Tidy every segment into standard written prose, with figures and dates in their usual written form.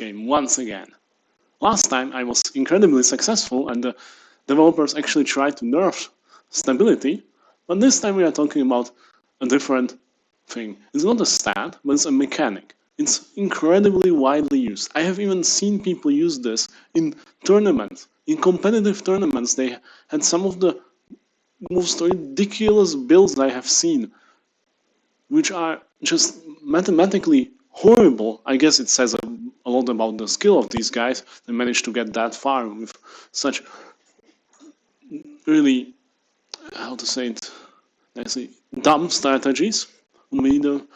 game once again. Last time I was incredibly successful and the developers actually tried to nerf stability, but this time we are talking about a different thing. It's not a stat, but it's a mechanic. It's incredibly widely used. I have even seen people use this in tournaments. In competitive tournaments, they had some of the most ridiculous builds I have seen, which are just mathematically horrible. I guess it says a lot about the skill of these guys. They managed to get that far with such really, how to say it, nicely, dumb strategies would be the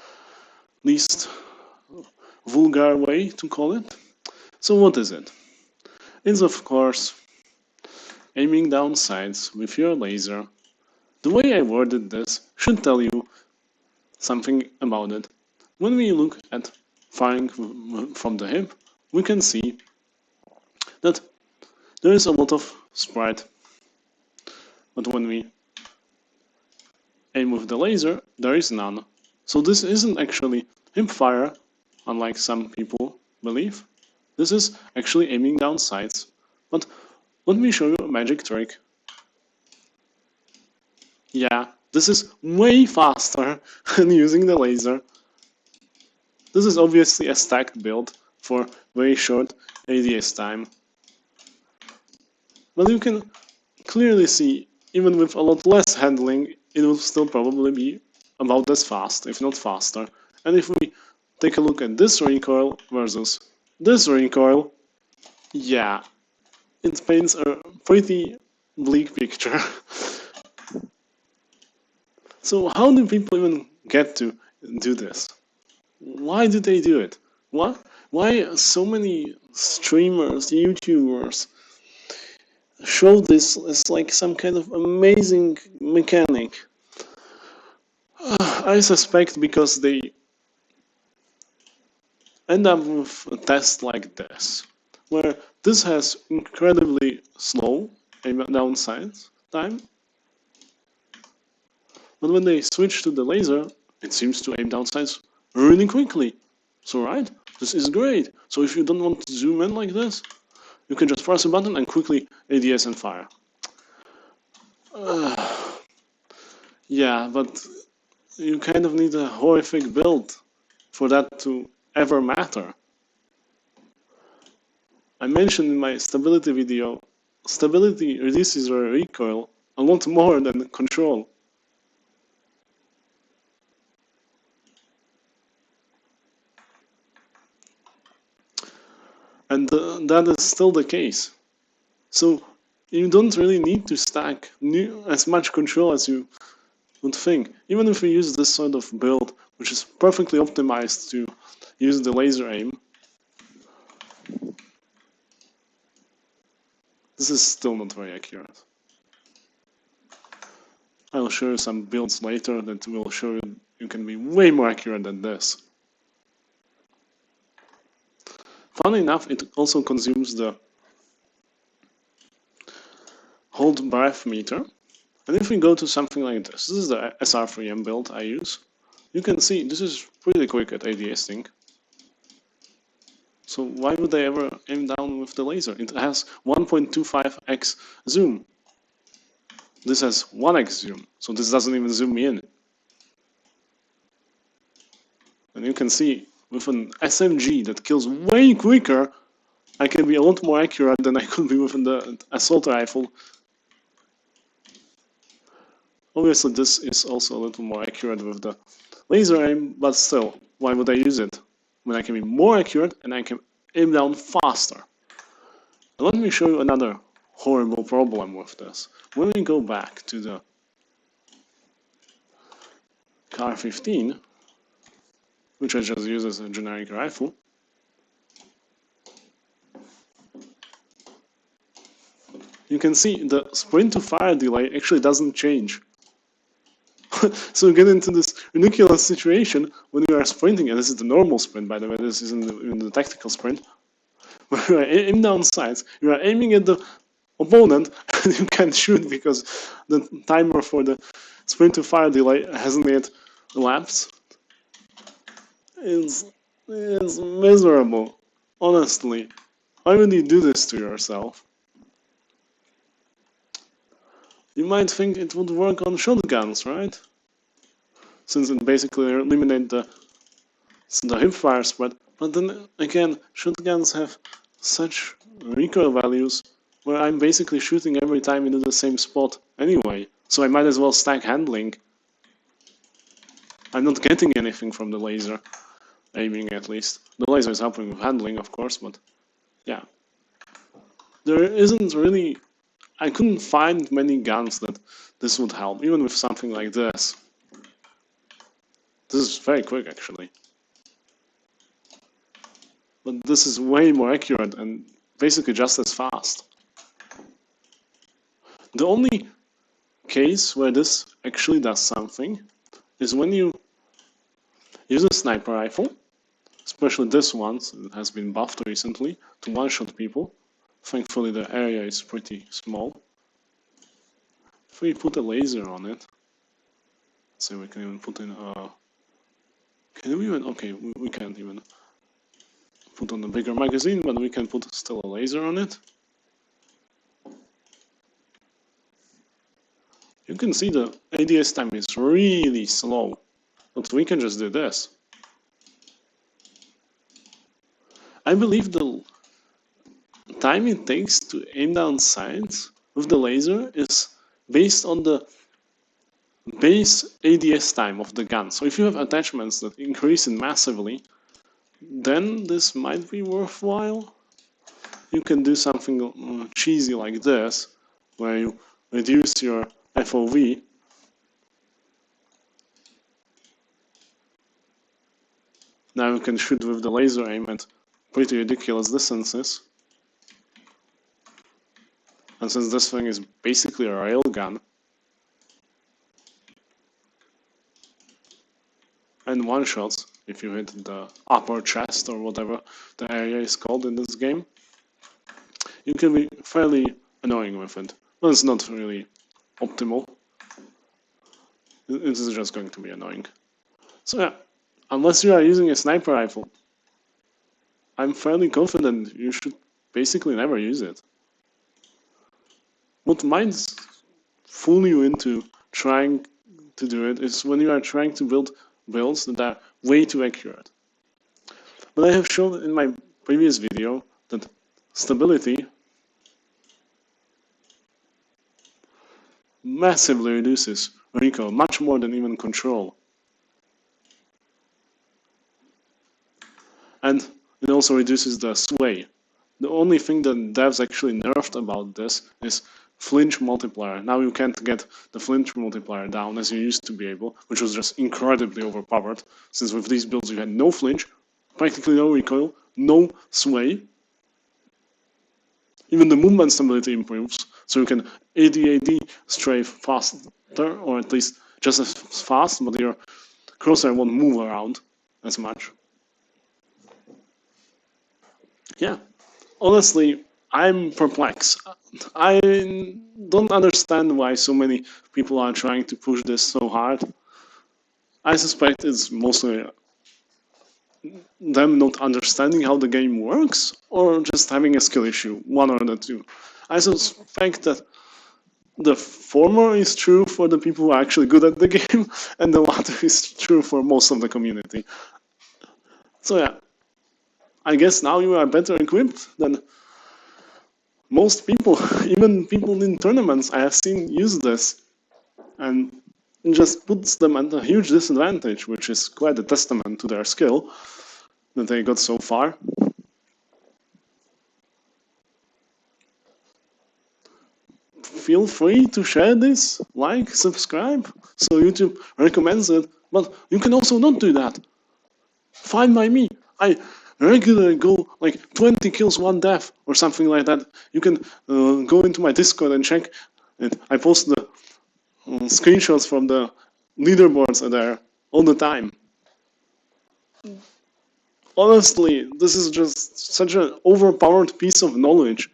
least vulgar way to call it. So what is it? It's of course aiming down sights with your laser. The way I worded this should tell you something about it. When we look at firing from the hip, we can see that there is a lot of sprite, but when we aim with the laser, there is none. So this isn't actually hip fire, unlike some people believe. This is actually aiming down sights. But let me show you a magic trick. Yeah, this is way faster than using the laser. This is obviously a stacked build for very short ADS time. But you can clearly see, even with a lot less handling, it will still probably be about as fast, if not faster. And if we take a look at this recoil versus this recoil, yeah, it paints a pretty bleak picture. So how do people even get to do this? Why do they do it? Why so many streamers, YouTubers show this as like some kind of amazing mechanic? I suspect because they end up with a test like this, where this has incredibly slow aim down sight time, but when they switch to the laser, it seems to aim down sights really quickly. So right, this is great. So if you don't want to zoom in like this, you can just press a button and quickly ADS and fire. Yeah, but you kind of need a horrific build for that to ever matter. I mentioned in my stability video, stability reduces your recoil a lot more than control. And that is still the case. So you don't really need to stack as much control as you would think. Even if you use this sort of build, which is perfectly optimized to use the laser aim, this is still not very accurate. I'll show you some builds later that will show you can be way more accurate than this. Funny enough, it also consumes the hold breath meter. And if we go to something like this is the SR3M build I use, you can see this is pretty quick at ADSing. So why would they ever aim down with the laser? It has 1.25x zoom. This has 1x zoom, so this doesn't even zoom me in. And you can see with an SMG that kills way quicker, I can be a lot more accurate than I could be with the assault rifle. Obviously this is also a little more accurate with the laser aim, but still, why would I use it when I can be more accurate and I can aim down faster? And let me show you another horrible problem with this. When we go back to the Kar 15, which I just use as a generic rifle, you can see the sprint to fire delay actually doesn't change. So you get into this ridiculous situation when you are sprinting, and this is the normal sprint, by the way, this isn't in the tactical sprint, where you are aim down sights, you are aiming at the opponent, and you can't shoot because the timer for the sprint to fire delay hasn't yet elapsed. It's miserable. Honestly, why would you do this to yourself? You might think it would work on shotguns, right? Since it basically eliminates the hipfire spread. But then again, shotguns have such recoil values where I'm basically shooting every time into the same spot anyway. So I might as well stack handling. I'm not getting anything from the laser, aiming at least. The laser is helping with handling, of course, but yeah. There isn't really... I couldn't find many guns that this would help, even with something like this. This is very quick, actually. But this is way more accurate and basically just as fast. The only case where this actually does something is when you use a sniper rifle, especially this one, it has been buffed recently, to one-shot people. Thankfully the area is pretty small. If we put a laser on it, so we can even put in a... Can we even... Okay, we can't even put on a bigger magazine, but we can put still a laser on it. You can see the ADS time is really slow, but we can just do this. I believe the time it takes to aim down sights with the laser is based on the base ADS time of the gun. So if you have attachments that increase it massively, then this might be worthwhile. You can do something cheesy like this, where you reduce your FOV. Now you can shoot with the laser aim at pretty ridiculous distances. And since this thing is basically a railgun, and one-shots, if you hit the upper chest or whatever the area is called in this game, you can be fairly annoying with it. But it's not really optimal. It is just going to be annoying. So yeah, unless you are using a sniper rifle, I'm fairly confident you should basically never use it. What might fool you into trying to do it is when you are trying to build builds that are way too accurate. But I have shown in my previous video that stability massively reduces recoil, much more than even control. And it also reduces the sway. The only thing that devs actually nerfed about this is flinch multiplier. Now you can't get the flinch multiplier down as you used to be able, which was just incredibly overpowered, since with these builds you had no flinch, practically no recoil, no sway. Even the movement stability improves, so you can AD strafe faster, or at least just as fast, but your crosshair won't move around as much. Yeah, honestly, I'm perplexed. I don't understand why so many people are trying to push this so hard. I suspect it's mostly them not understanding how the game works, or just having a skill issue, one or the two. I suspect that the former is true for the people who are actually good at the game, and the latter is true for most of the community. So yeah, I guess now you are better equipped than most people, even people in tournaments I have seen use this, and it just puts them at a huge disadvantage, which is quite a testament to their skill that they got so far. Feel free to share this, like, subscribe, so YouTube recommends it, but you can also not do that. Fine by me. I regularly go like 20 kills, 1 death, or something like that. You can go into my Discord and check it. I post the screenshots from the leaderboards there all the time. Honestly, this is just such an overpowered piece of knowledge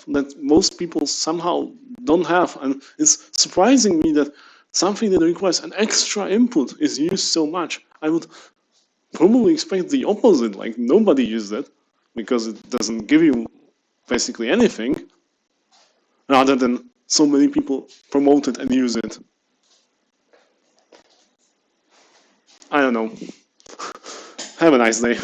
that most people somehow don't have, and it's surprising me that something that requires an extra input is used so much. I would probably expect the opposite, like nobody used it, because it doesn't give you basically anything, rather than so many people promote it and use it. I don't know. Have a nice day.